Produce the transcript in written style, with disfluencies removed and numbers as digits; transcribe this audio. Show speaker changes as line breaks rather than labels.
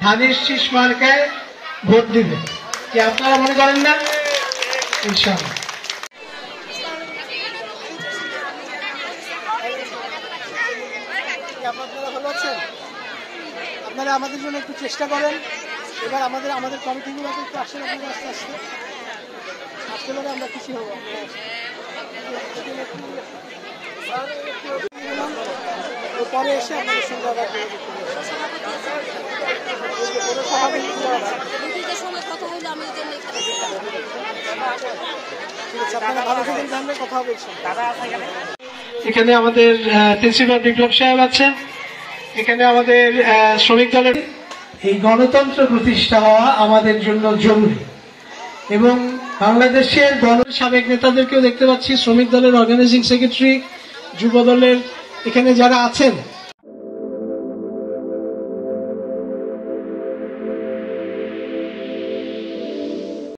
ধানের শীষ মার্কায় ভোট দিবে কি আপনারা মনে করেন না? ইনশাআল্লাহ।
আপনারা ভালো আছেন? আপনারা আমাদের জন্য একটু চেষ্টা করেন। এবার আমাদের কমিটিগুলোকে একটু আসেন আপনাদের আস্তে আস্তে আসতে পারে আমরা খুশি হব। পরে এসে আপনাদের সঙ্গে আবার
এখানে আমাদের প্রিন্সিপাল বিপ্লব সাহেব আছেন, এখানে আমাদের শ্রমিক দলের এই গণতন্ত্র প্রতিষ্ঠা হওয়া আমাদের জন্য জরুরি এবং বাংলাদেশের সাবেক নেতাদেরকেও দেখতে পাচ্ছি, শ্রমিক দলের অর্গানাইজিং সেক্রেটারি, যুব দলের এখানে যারা আছেন